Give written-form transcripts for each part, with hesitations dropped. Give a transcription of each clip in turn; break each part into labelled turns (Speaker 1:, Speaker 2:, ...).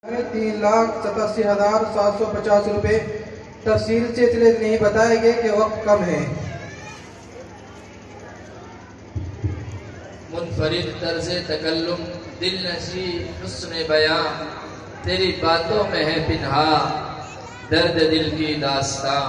Speaker 1: 3,87,750 روپے تفصیل سے اتنے نہیں بتائے گئے کہ وقت کم ہے۔
Speaker 2: منفرد طرز تکلم، دل نشی حسن بیاں، تیری باتوں میں ہے پنہا درد دل کی داستاں۔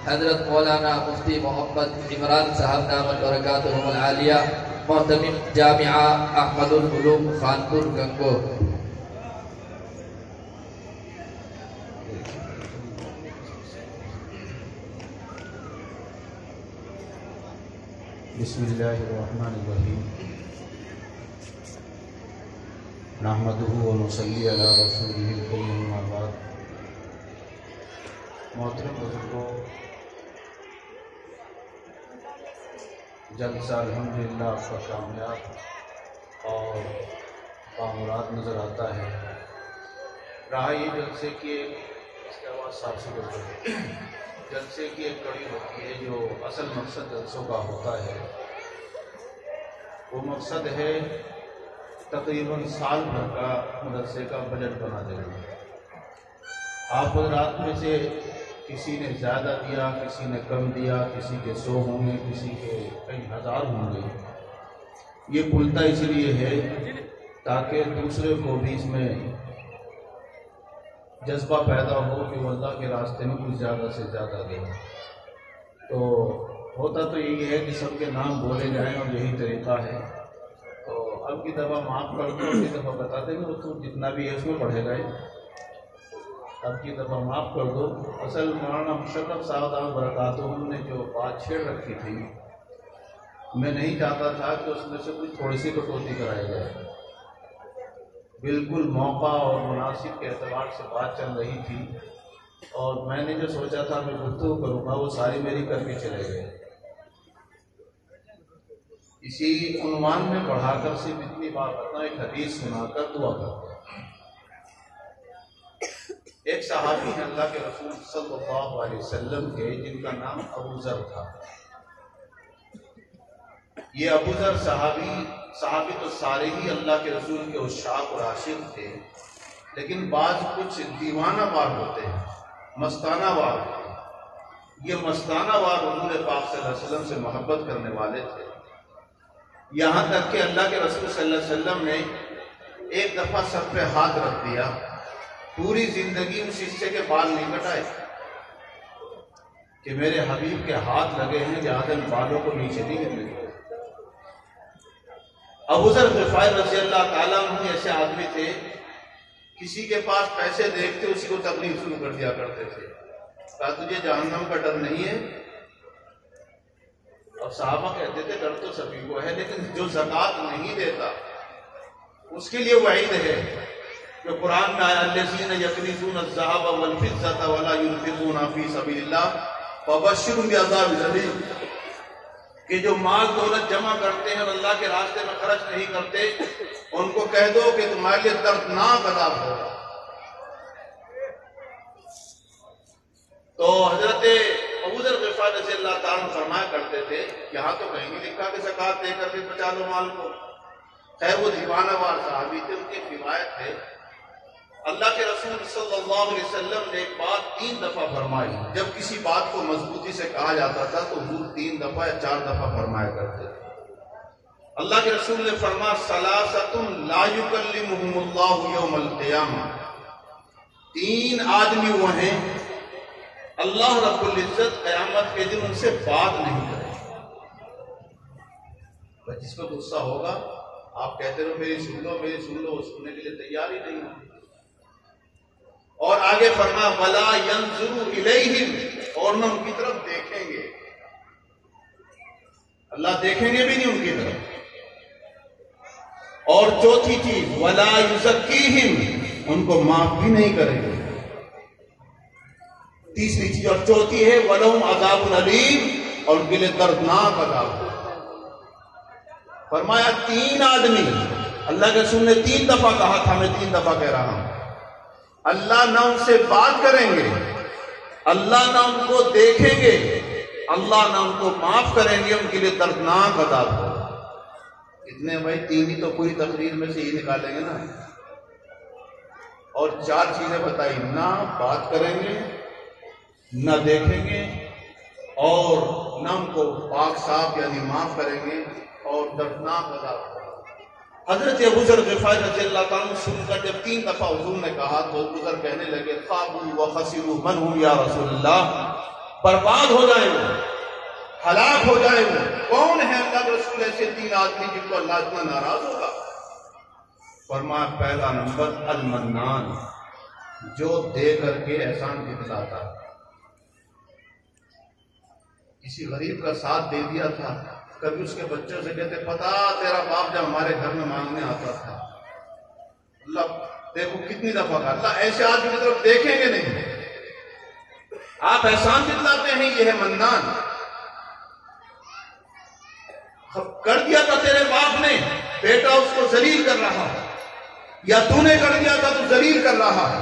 Speaker 2: حضرت مولانا مفتی محمد عمران صاحب دامت برکاتہم العالیہ، محتمم جامعہ احمد العلوم خانپور گنگو۔
Speaker 3: بسم اللہ الرحمن الرحیم، نحمدہ و نصلی علی رسولہ الکریم، اما بعد۔ محترم بزرگوں، جلسہ الحمدللہ آپ کا کامیاب اور بامراد نظر آتا ہے۔ رہا یہ جلسے کی جلسے کی ایک کڑی ہوتی ہے جو اصل مقصد جلسوں کا ہوتا ہے، وہ مقصد ہے تقریباً سال بھر کا مدرسے کا بجٹ بنا دینا۔ آپ حضرات میں سے کسی نے زیادہ دیا، کسی نے کم دیا، کسی کے 100 ہوں گے، کسی کے کئی ہزار ہوں گے۔ یہ کھلتا اس لیے ہے تاکہ دوسرے کو بھی اس میں جذبہ پیدا ہو کہ وہ اللہ کے راستے میں کچھ زیادہ سے زیادہ دے۔ تو ہوتا تو یہی ہے کہ سب کے نام بولے جائیں اور یہی طریقہ ہے۔ تو اب کی دفعہ معاف کر دو، اب کی دفعہ بتا دیں گے وہ تو جتنا بھی ہے اس میں پڑھے گا۔ اب کی دفعہ معاف کر دو۔ اصل مولانا مشرف صاحب دامت برکاتہم نے جو بات چھیڑ رکھی تھی، میں نہیں چاہتا تھا کہ اس میں سے کچھ تھوڑی سی کٹوتی کرائی جائے۔ بالکل موقع اور مناسب کے اعتبار سے بات چل رہی تھی، اور میں نے جو سوچا تھا میں گفتگو کروں گا وہ ساری میری کر کے چلے گئے۔ اسی عنوان میں پڑھا کر صرف اتنی بات بتاؤں، ایک حدیث سنا کر دعا کرتا۔ ایک صحابی ہیں اللہ کے رسول صلی اللہ علیہ وسلم کے، جن کا نام ابو ذر تھا۔ یہ ابو ذر صحابی تو سارے ہی اللہ کے رسول کے عشاق اور عاشق تھے، لیکن بعض کچھ دیوانہ وار ہوتے ہیں، مستانہ وار ہوتے ہیں۔ یہ مستانہ وار حضور پاک صلی اللہ علیہ وسلم سے محبت کرنے والے تھے، یہاں تک کہ اللہ کے رسول صلی اللہ علیہ وسلم نے ایک دفعہ سر پہ ہاتھ رکھ دیا، پوری زندگی اس حصے کے بال نہیں کٹائے کہ میرے حبیب کے ہاتھ لگے ہیں لہٰذا بالوں کو نیچے نہیں گرنے دیں۔ ابو ذر غفاری رضی اللہ تعالیٰ عنہ ایسے آدمی تھے، کسی کے پاس پیسے دیکھتے اسی کو تکلیف شروع کر دیا کرتے تھے، کہا تجھے جہنم کا ڈر نہیں ہے؟ اور صحابہ کہتے تھے ڈر تو سبھی کو ہے، لیکن جو زکوٰۃ نہیں دیتا اس کے لیے وعید ہے کہ قرآن میں آیا الذین یکنزون الذھب والفضة ولا ينفقون فی سبیل اللہ فبشرهم بعذاب الیم، کہ جو مال دولت جمع کرتے ہیں اور اللہ کے راستے میں خرچ نہیں کرتے ان کو کہہ دو کہ تمہارے لیے دردناک عذاب ہوگا۔ تو حضرت ابو ذر غفاری رضی اللہ تعالیٰ عنہ فرمایا کرتے تھے، یہاں تو کہیں نہیں لکھا کہ زکوٰۃ دے کر بھی بچا لو مال کو۔ خیر وہ دیوانہ وار صحابی تھے، ان کی روایت ہے اللہ کے رسول صلی اللہ علیہ وسلم نے ایک بات 3 دفعہ فرمائی۔ جب کسی بات کو مضبوطی سے کہا جاتا تھا تو حضور 3 دفعہ یا 4 دفعہ فرمایا کرتے تھے۔ اللہ کے رسول نے فرمایا ثلاثۃ لا یکلمہم اللہ یوم القیامہ، 3 آدمی وہ ہیں اللہ رب العزت قیامت کے دن ان سے بات نہیں کرے۔ جس کو غصہ ہوگا آپ کہتے رہو میری سن لو میری سن لو، وہ سننے کے لیے تیار ہی نہیں ہے۔ اور آگے فرمایا وَلَا يَنْظُرُ إِلَيْهِمْ، اور نہ ان کی طرف دیکھیں گے، اللہ دیکھیں گے بھی نہیں ان کی طرف۔ اور چوتھی چیز وَلَا يُزَكِّيهِمْ، ان کو معاف بھی نہیں کریں گے۔ تیسری چیز اور چوتھی ہے وَلَهُمْ عَذَابٌ أَلِيمٌ، اور ان کے لیے دردناک عذاب۔ فرمایا 3 آدمی، اللہ کے رسول نے 3 دفعہ کہا تھا، میں 3 دفعہ کہہ رہا ہوں، اللہ نہ ان سے بات کریں گے، اللہ نہ ان کو دیکھیں گے، اللہ نہ ان کو معاف کریں گے، ان کے لیے دردناک عذاب ہوگا۔ اتنے بھائی 3 ہی تو پوری تقریر میں سے ہی نکالیں گے نا۔ اور 4 چیزیں بتائی، نہ بات کریں گے، نہ دیکھیں گے، اور نہ ان کو پاک صاف یعنی معاف کریں گے، اور دردناک عذاب۔ حضرت ابو ذر غفاری رضی اللہ تعالیٰ عنہ سن کر جب 3 دفعہ حضور نے کہا تو ابو ذر کہنے لگے خابوا وخسروا من هم یا رسول اللہ، برباد ہو جائیں وہ، ہلاک ہو جائیں وہ، کون ہے اللہ کے رسول ایسے 3 آدمی جن کو اللہ اتنا ناراض ہوگا؟ فرمایا پہلا نمبر المنان، جو دے کر کے احسان جتلاتا، کسی غریب کا ساتھ دے دیا تھا، کبھی اس کے بچوں سے کہتے پتا تیرا باپ جب ہمارے گھر میں مانگنے آتا تھا، اللہ دیکھو کتنی دفعہ کہا، اللہ ایسے آدمی کی طرف دیکھیں گے نہیں، آپ احسان جتلاتے ہیں، یہ ہے منان۔ کر دیا تھا تیرے باپ نے، بیٹا اس کو ذلیل کر رہا، یا تو نے کر دیا تھا تو ذلیل کر رہا ہے،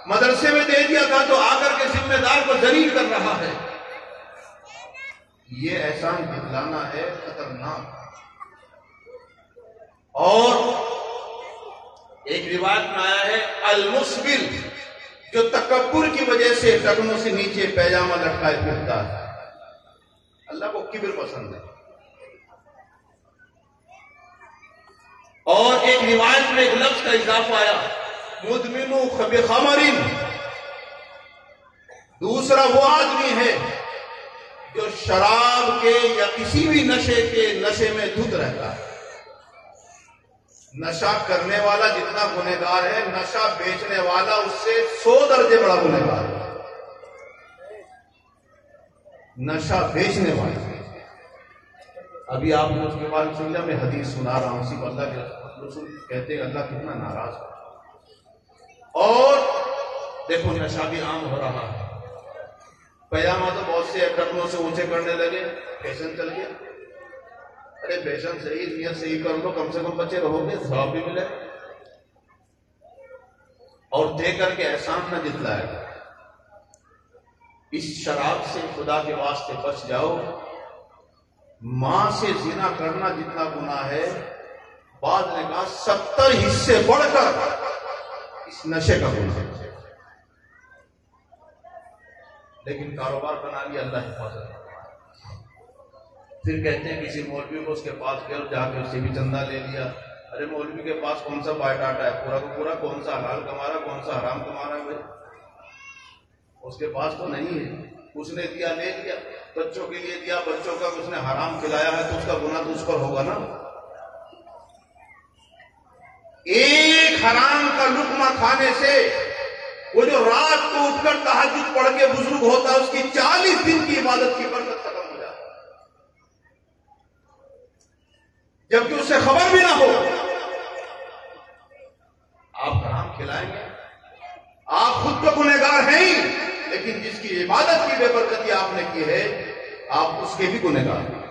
Speaker 3: مدرسے میں دے دیا تھا تو آ کر کے ذمہ دار کو ذلیل کر رہا ہے، یہ احسان جتلانا ہے خطرناک۔ اور ایک روایت میں آیا ہے المسبل، جو تکبر کی وجہ سے ٹکنوں سے نیچے پیجامہ لٹکائے پھرتا ہے، اللہ کو کبر پسند ہے۔ اور ایک روایت میں ایک لفظ کا اضافہ آیا مدمن بخمر، دوسرا وہ آدمی ہے جو شراب کے یا کسی بھی نشے میں دھت رہتا ہے۔ نشہ کرنے والا جتنا گنہگار ہے، نشہ بیچنے والا اس سے 100 درجے بڑا گنہگار ہے۔ نشہ بیچنے والا، ابھی آپ نے اس کے بعد سمجھا، میں حدیث سنا رہا ہوں، صرف اللہ کے رسول کہتے ہیں اللہ کتنا ناراض ہے۔ اور دیکھو نشہ بھی عام ہو رہا ہے، پیجامہ تو بہت سے ٹکنوں سے اونچے کرنے لگے، فیشن چل گیا۔ ارے فیشن صحیح، نیت صحیح کر لو، کم سے کم بچے رہو گے، ثواب بھی ملے، اور دے کر کے احسان نہ جتلائے گا۔ اس شراب سے خدا کے واسطے بچ جاؤ۔ ماں سے زنا کرنا جتنا گناہ ہے، بعد نے کہا 70 حصے بڑھ کر اس نشے کا گناہ ہے، لیکن کاروبار بنا لیا، اللہ حفاظت۔ پھر کہتے ہیں کسی مولوی کو اس کے پاس گئے، جا کے اس سے بھی چندہ لے لیا۔ ارے مولوی کے پاس کون سا بایو ڈاٹا ہے پورا کا پورا، کون سا حلال کما رہا کون سا حرام کما رہا ہے بھائی، اس کے پاس تو نہیں ہے، اس نے دیا لے لیا، بچوں کے لیے دیا، بچوں کا اس نے حرام کھلایا ہے تو اس کا گناہ تو اس پر ہوگا نا۔ ایک حرام کا لقمہ کھانے سے وہ جو رات کو اٹھ کر تہجد پڑھ کے بزرگ ہوتا ہے، اس کی 40 دن کی عبادت کی برکت ختم ہو جاتی ہے، جبکہ اس سے خبر بھی نہ ہو۔ آپ حرام کھلائیں گے، آپ خود تو گنہگار ہیں ہی، لیکن جس کی عبادت کی بے برکتی آپ نے کی ہے، آپ اس کے بھی گنہگار ہیں۔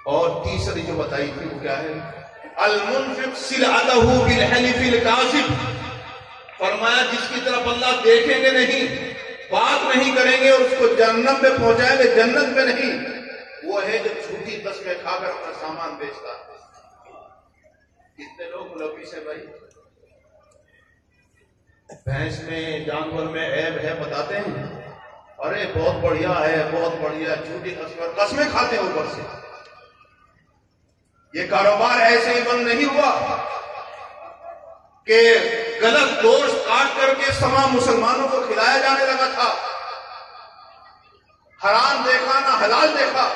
Speaker 3: اور تیسری جو بتائی تھی وہ کیا ہے؟ المنفق سلعتہ بالحلف الکاذب، فرمایا جس کی طرف اللہ دیکھیں گے نہیں، بات نہیں کریں گے اور اس کو جہنم میں پہنچائیں گے، جنت میں نہیں، وہ ہے جو جھوٹی قسمیں کھا کر اپنا سامان بیچتا ہے۔ کتنے لوگ ملوث ہیں بھائی؟ بھینس میں، جانور میں عیب ہے بتاتے ہیں، ارے بہت بڑھیا ہے، بہت بڑھیا، جھوٹی قسمیں کھاتے ہیں اوپر سے۔ یہ کاروبار ایسے ہی بند نہیں ہوا کہ غلط گوشت کاٹ کر کے تمام مسلمانوں کو کھلایا جانے لگا تھا، حرام دیکھا نہ حلال دیکھا،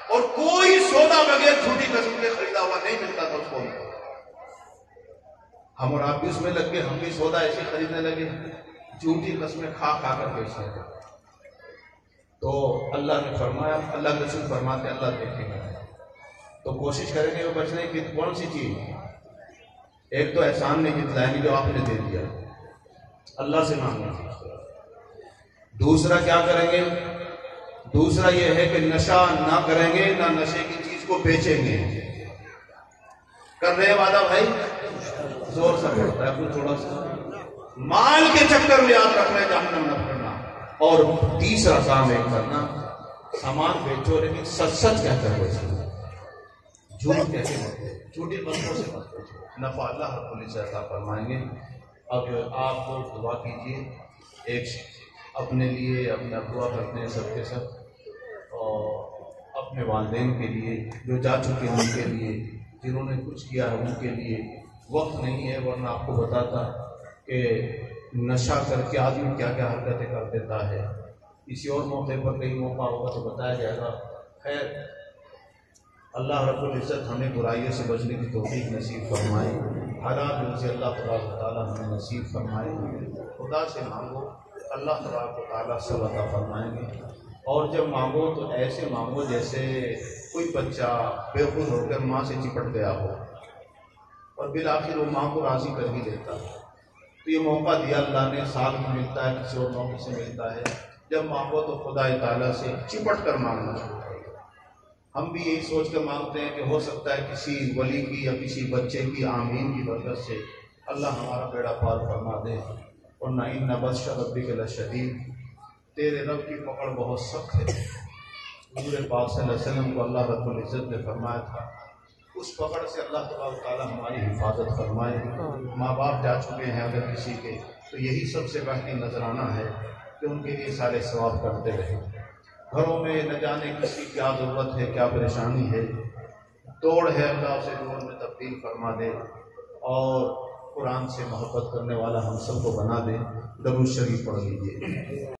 Speaker 3: اور کوئی سودا بغیر جھوٹی قسم کے خریدا ہوا نہیں ملتا تھا اس کو۔ ہم اور آپ بھی اس میں لگ گئے، ہم بھی سودا ایسے خریدنے لگے، جھوٹی قسمیں کھا کھا کر بیچنے لگے۔ تو اللہ نے فرمایا، اللہ کے رسول فرماتے اللہ دیکھے گا، تو کوشش کریں گے وہ بچنے کی کون سی چیز؟ ایک تو احسان نہیں جتلائیں گے جو آپ نے دے دیا، اللہ سے مانگنا۔ دوسرا کیا کریں گے؟ دوسرا یہ ہے کہ نشہ نہ کریں گے، نہ نشے کی چیز کو بیچیں گے۔ کر رہے وعدہ بھائی؟ زور سے پڑتا ہے اپنے تھوڑا سا، مال کے چکر میں یاد رکھنا ہے جہنم نہ پڑنا۔ اور تیسرا کام ہے کرنا، سامان بیچو لیکن سچ سچ کہتا ہے، جھوٹ کہتے ہیں، جھوٹی باتوں سے مت بیچو، نفع اللہ رب العزت عطا فرمائیں گے۔ اب آپ لوگ دعا کیجیے، ایک اپنے لیے، اپنا دعا کرتے ہیں سب کے سب، اور اپنے والدین کے لیے جو جا چکے ہیں ان کے لیے، جنہوں نے کچھ کیا ہے ان کے لیے۔ وقت نہیں ہے، ورنہ آپ کو بتاتا کہ نشہ کر کے آدمی کیا کیا حرکتیں کر دیتا ہے۔ کسی اور موقع پر کئی موقع ہوگا تو بتایا جائے گا۔ خیر، اللہ رب العزت ہمیں برائیوں سے بچنے کی توفیق نصیب فرمائے، حلال روزی اللہ تبارک و تعالیٰ ہمیں نصیب فرمائے۔ خدا سے مانگو، اللہ تبارک و تعالیٰ سب عطا فرمائیں گے، اور جب مانگو تو ایسے مانگو جیسے کوئی بچہ بے خود ہو کر ماں سے چپٹ گیا ہو اور بالآخر وہ ماں کو راضی کر ہی لیتا ہے۔ تو یہ موقع دیا اللہ نے، سال میں ملتا ہے، کسی اور موقع سے ملتا ہے۔ جب مانگو تو خدا تعالیٰ سے چپٹ کر مانگنا چاہیے۔ ہم بھی یہی سوچ کے مانگتے ہیں کہ ہو سکتا ہے کسی ولی کی یا کسی بچے کی آمین کی برکت سے اللہ ہمارا بیڑا پار فرما دے، ورنہ ان بطش ربک لشدید، تیرے رب کی پکڑ بہت سخت ہے۔ حضور پاک صلی اللہ علیہ وسلم کو اللہ رب العزت نے فرمایا تھا، اس پکڑ سے اللہ تبارک تعالیٰ ہماری حفاظت فرمائے۔ ماں باپ جا چکے ہیں اگر کسی کے، تو یہی سب سے بہترین نذرانہ ہے کہ ان کے لیے سارے ثواب کرتے رہیں۔ گھروں میں نہ جانے کس کی کیا ضرورت ہے، کیا پریشانی ہے، توڑ ہے، اللہ اسے جوڑ میں تبدیل فرما دے، اور قرآن سے محبت کرنے والا ہم سب کو بنا دے۔ درود شریف پڑھ لیجیے۔